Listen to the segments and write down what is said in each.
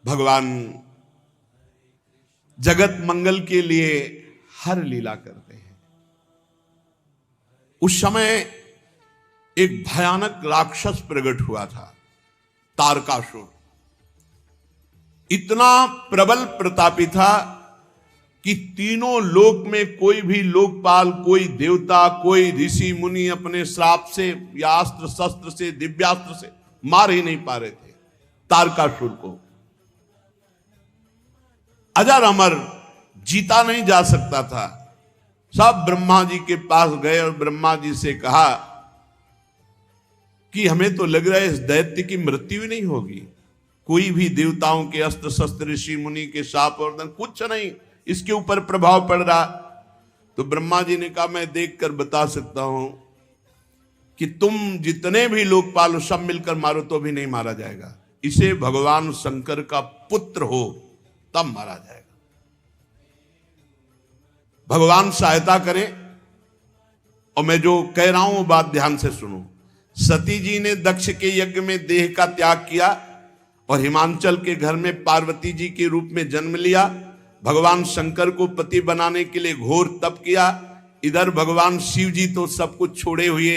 भगवान जगत मंगल के लिए हर लीला करते हैं। उस समय एक भयानक राक्षस प्रकट हुआ था, तारकासुर। इतना प्रबल प्रतापी था कि तीनों लोक में कोई भी लोकपाल, कोई देवता, कोई ऋषि मुनि अपने श्राप से या अस्त्र शस्त्र से, दिव्यास्त्र से मार ही नहीं पा रहे थे तारकासुर को। अजर अमर, जीता नहीं जा सकता था। सब ब्रह्मा जी के पास गए और ब्रह्मा जी से कहा कि हमें तो लग रहा है इस दैत्य की मृत्यु ही नहीं होगी। कोई भी देवताओं के अस्त्र शस्त्र, ऋषि मुनि के शाप और दंड, कुछ नहीं इसके ऊपर प्रभाव पड़ रहा। तो ब्रह्मा जी ने कहा मैं देखकर बता सकता हूं कि तुम जितने भी लोकपाल सब मिलकर मारो तो भी नहीं मारा जाएगा। इसे भगवान शंकर का पुत्र हो तब मारा जाएगा। भगवान सहायता करें। और मैं जो कह रहा हूं वो बात ध्यान से सुनो। सती जी ने दक्ष के यज्ञ में देह का त्याग किया और हिमांचल के घर में पार्वती जी के रूप में जन्म लिया। भगवान शंकर को पति बनाने के लिए घोर तप किया। इधर भगवान शिव जी तो सब कुछ छोड़े हुए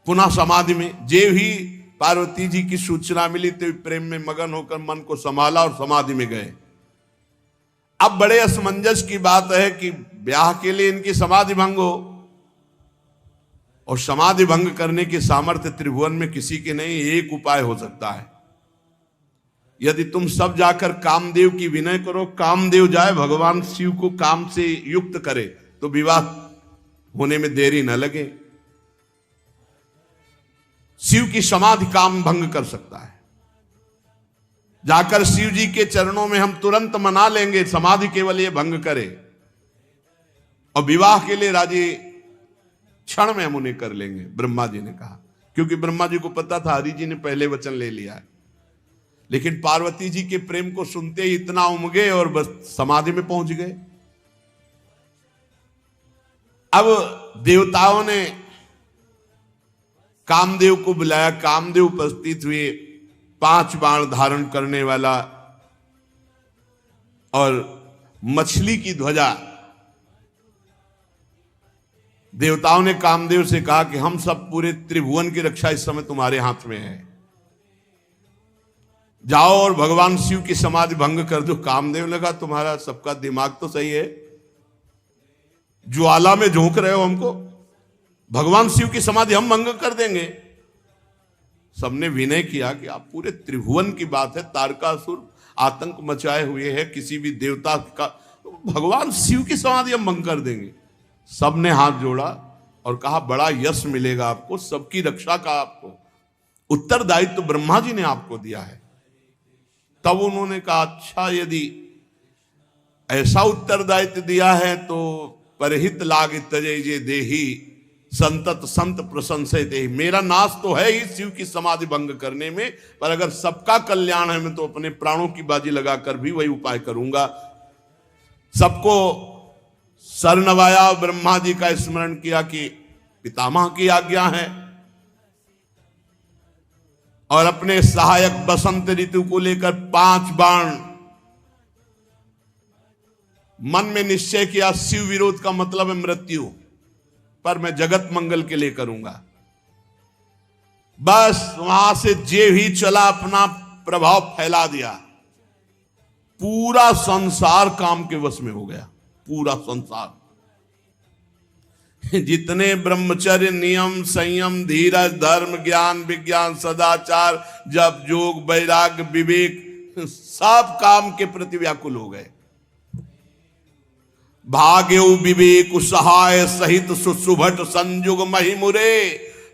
पुनः समाधि में। जे ही पार्वती जी की सूचना मिली तो प्रेम में मगन होकर मन को संभाला और समाधि में गए। अब बड़े असमंजस की बात है कि ब्याह के लिए इनकी समाधि भंग हो, और समाधि भंग करने की सामर्थ्य त्रिभुवन में किसी के नहीं। एक उपाय हो सकता है, यदि तुम सब जाकर कामदेव की विनय करो, कामदेव जाए भगवान शिव को काम से युक्त करे तो विवाह होने में देरी न लगे। शिव की समाधि काम भंग कर सकता है। जाकर शिव जी के चरणों में हम तुरंत मना लेंगे, समाधि केवल ये भंग करे, और विवाह के लिए राजी क्षण में हम उन्हें कर लेंगे। ब्रह्मा जी ने कहा, क्योंकि ब्रह्मा जी को पता था हरि जी ने पहले वचन ले लिया है। लेकिन पार्वती जी के प्रेम को सुनते ही इतना उमगे और बस समाधि में पहुंच गए। अब देवताओं ने कामदेव को बुलाया। कामदेव उपस्थित हुए, 5 बाण धारण करने वाला और मछली की ध्वजा। देवताओं ने कामदेव से कहा कि हम सब पूरे त्रिभुवन की रक्षा इस समय तुम्हारे हाथ में है, जाओ और भगवान शिव की समाधि भंग कर दो। कामदेव लगा तुम्हारा सबका दिमाग तो सही है, ज्वाला में झोंक रहे हो हमको, भगवान शिव की समाधि हम भंग कर देंगे। सबने विनय किया कि आप पूरे त्रिभुवन की बात है, तारकासुर आतंक मचाए हुए है, किसी भी देवता का, भगवान शिव की समाधि हम भंग कर देंगे। सबने हाथ जोड़ा और कहा बड़ा यश मिलेगा आपको, सबकी रक्षा का आपको उत्तरदायित्व तो ब्रह्मा जी ने आपको दिया है। तब उन्होंने कहा अच्छा, यदि ऐसा उत्तरदायित्व दिया है तो परहित लाग तजय जे देही संतत संत प्रशंसे दे। मेरा नाश तो है ही शिव की समाधि भंग करने में, पर अगर सबका कल्याण है मैं तो अपने प्राणों की बाजी लगाकर भी वही उपाय करूंगा। सबको सर नवाया, ब्रह्मा जी का स्मरण किया कि पितामह की आज्ञा है, और अपने सहायक बसंत ऋतु को लेकर 5 बाण मन में निश्चय किया। शिव विरोध का मतलब है मृत्यु, पर मैं जगत मंगल के लिए करूंगा। बस वहां से जे ही चला अपना प्रभाव फैला दिया। पूरा संसार काम के वश में हो गया, पूरा संसार। जितने ब्रह्मचर्य, नियम, संयम, धीरज, धर्म, ज्ञान, विज्ञान, सदाचार, जप, योग, वैराग्य, विवेक, सब काम के प्रति व्याकुल हो गए। भाग्यो विवेक सहाय सहित सुसुभट संयुग महिमुरे,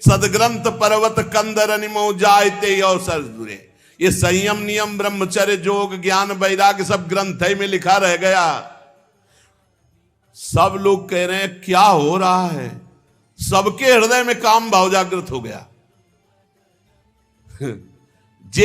सदग्रंथ पर्वत कंदर निमो जायते अवसर दुरे। ये संयम, नियम, ब्रह्मचर्य, योग, ज्ञान, वैराग्य सब ग्रंथ में लिखा रह गया। सब लोग कह रहे हैं क्या हो रहा है, सबके हृदय में काम भाव जागृत हो गया।